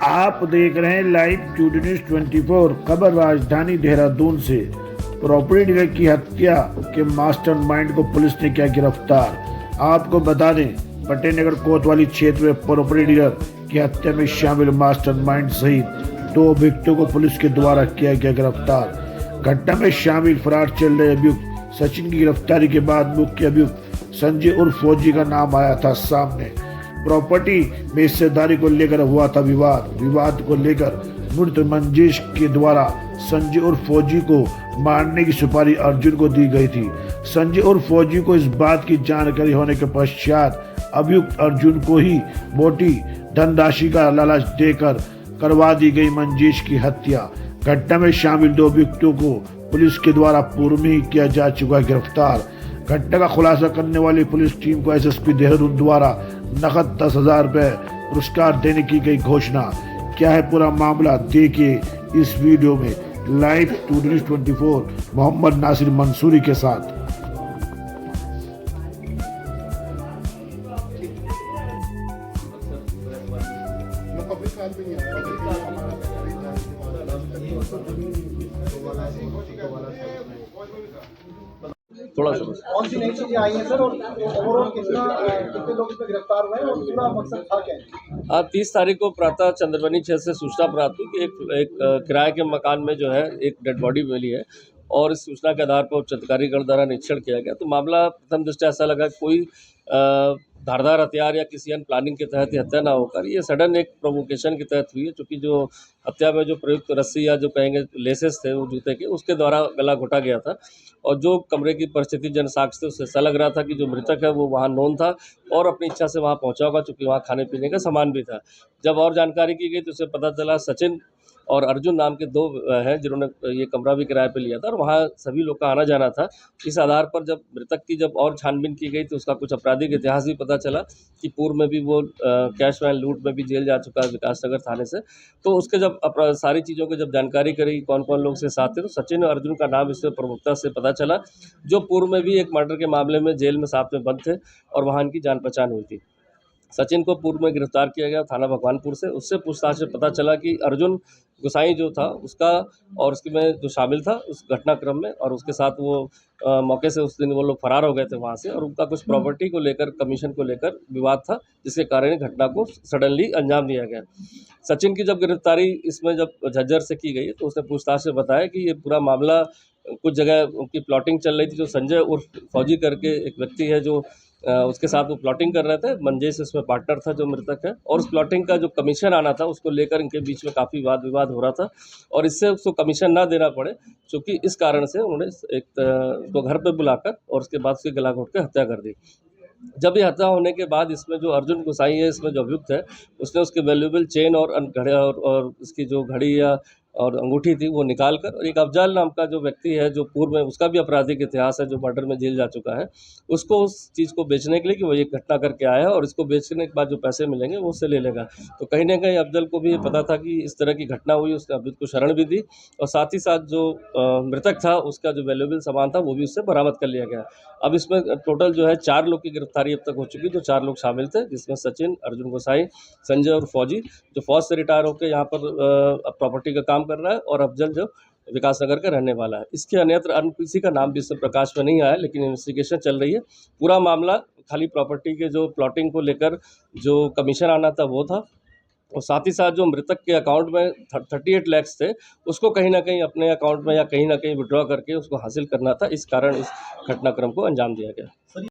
आप देख रहे हैं लाइव टुडे न्यूज 24। खबर राजधानी देहरादून से। प्रॉपर्टी डीलर की हत्या के मास्टरमाइंड को पुलिस ने किया गिरफ्तार। आपको बता दें, पटेलनगर कोतवाली क्षेत्र में प्रॉपर्टी डीलर की हत्या में शामिल मास्टरमाइंड सहित 2 अभियुक्तों को पुलिस के द्वारा किया गया गिरफ्तार। घटना में शामिल फरार चल रहे अभियुक्त सचिन की गिरफ्तारी के बाद मुख्य अभियुक्त संजय उर्फ फौजी का नाम आया था सामने। प्रॉपर्टी में हिस्सेदारी को लेकर हुआ था विवाद को लेकर मृत मंजेश के द्वारा संजय और फौजी को मारने की सुपारी अर्जुन को दी गई थी। संजय और फौजी को इस बात की जानकारी होने के पश्चात अभियुक्त अर्जुन को ही मोटी धनराशि का लालच देकर करवा दी गई मंजेश की हत्या। घटना में शामिल 2 अभियुक्तों को पुलिस के द्वारा पूर्व में ही किया जा चुका गिरफ्तार। घटना का खुलासा करने वाली पुलिस टीम को एसएसपी देहरादून द्वारा नकद 10,000 रुपए पुरस्कार देने की गई घोषणा। क्या है पूरा मामला, देखिए इस वीडियो में। Live today news 24 Mohammad Nasir Mansoori के साथ। थोड़ा सा कौन सी नई चीजें आई हैं सर, और ओवरऑल कितने लोग इसमें गिरफ्तार हुए हैं और पूरा मकसद था क्या? 30 तारीख को प्रातः चंद्रबनी क्षेत्र से सूचना प्राप्त हुई कि एक किराए के मकान में जो है एक डेड बॉडी मिली है और इस सूचना के आधार पर उच्च अधिकारीगण द्वारा निरीक्षण किया गया। तो मामला प्रथम दृष्टया ऐसा लगा कोई धारदार हथियार या किसी अन्य प्लानिंग के तहत ये हत्या ना होकर ये सडन एक प्रोवोकेशन के तहत हुई है, क्योंकि जो हत्या में जो प्रयुक्त रस्सी या जो कहेंगे लेसेस थे वो जूते के, उसके द्वारा गला घोटा गया था। और जो कमरे की परिस्थिति जन साक्ष्य थे उससे ऐसा लग रहा था कि जो मृतक है वो वहाँ नोन था और अपनी इच्छा से वहाँ पहुँचा होगा, चूँकि वहाँ खाने पीने का सामान भी था। जब और जानकारी की गई तो उसे पता चला सचिन और अर्जुन नाम के 2 हैं जिन्होंने ये कमरा भी किराए पे लिया था और वहाँ सभी लोग का आना जाना था। इस आधार पर जब मृतक की जब और छानबीन की गई तो उसका कुछ आपराधिक इतिहास भी पता चला कि पूर्व में भी वो कैश वैन लूट में भी जेल जा चुका है विकासनगर थाने से। तो उसके जब सारी चीज़ों की जब जानकारी करी कौन कौन लोग से साथ थे, तो सचिन और अर्जुन का नाम इसमें प्रमुखता से पता चला, जो पूर्व में भी एक मर्डर के मामले में जेल में साथ में बंद थे और वहाँ इनकी जान पहचान हुई थी। सचिन को पूर्व में गिरफ्तार किया गया थाना भगवानपुर से। उससे पूछताछ से पता चला कि अर्जुन गोसाई जो था उसका और उसके में जो शामिल था उस घटनाक्रम में, और उसके साथ वो मौके से उस दिन वो लोग फरार हो गए थे वहाँ से, और उनका कुछ प्रॉपर्टी को लेकर कमीशन को लेकर विवाद था, जिसके कारण घटना को सडनली अंजाम दिया गया। सचिन की जब गिरफ्तारी इसमें जब झज्जर से की गई तो उसने पूछताछ से बताया कि ये पूरा मामला कुछ जगह उनकी प्लॉटिंग चल रही थी। जो संजय उर्फ फौजी करके एक व्यक्ति है जो उसके साथ वो प्लॉटिंग कर रहे थे, मंजेश इसमें पार्टनर था जो मृतक है, और उस प्लॉटिंग का जो कमीशन आना था उसको लेकर इनके बीच में काफ़ी वाद विवाद हो रहा था और इससे उसको कमीशन ना देना पड़े, क्योंकि इस कारण से उन्होंने उसको घर पर बुलाकर और उसके बाद उसकी गला घोंट के हत्या कर दी। जब ये हत्या होने के बाद इसमें जो अर्जुन गोसाई है इसमें जो अभियुक्त है उसने उसके वैल्यूएबल चेन और घड़े और उसकी जो घड़ी या और अंगूठी थी वो निकाल कर, और एक अफजाल नाम का जो व्यक्ति है जो पूर्व में उसका भी आपराधिक इतिहास है, जो मर्डर में जेल जा चुका है, उसको उस चीज़ को बेचने के लिए कि वो ये घटना करके आया है और इसको बेचने के बाद जो पैसे मिलेंगे वो उससे ले लेगा। तो कहीं ना कहीं अफजल को भी ये पता था कि इस तरह की घटना हुई, उसने अभियुक्त को शरण भी दी और साथ ही साथ जो मृतक था उसका जो वैल्यूएबल सामान था वो भी उससे बरामद कर लिया गया। अब इसमें टोटल जो है 4 लोग की गिरफ्तारी अब तक हो चुकी, जो 4 लोग शामिल थे, जिसमें सचिन, अर्जुन गोसाई, संजय और फौजी जो फौज से रिटायर होकर यहाँ पर प्रॉपर्टी का काम कर रहा है, और अफजल जो विकासनगर का रहने वाला है। इसके अन्यत्र अन्य किसी का नाम भी इसमें प्रकाश में नहीं आया, लेकिन इन्वेस्टिगेशन चल रही है। पूरा मामला खाली प्रॉपर्टी के जो प्लॉटिंग को लेकर जो कमीशन आना था वो था, और साथ ही साथ जो मृतक के अकाउंट में 38 लाख थे उसको कहीं ना कहीं अपने अकाउंट में या कहीं ना कहीं विड्रॉ करके उसको हासिल करना था। इस कारण इस घटनाक्रम को अंजाम दिया गया।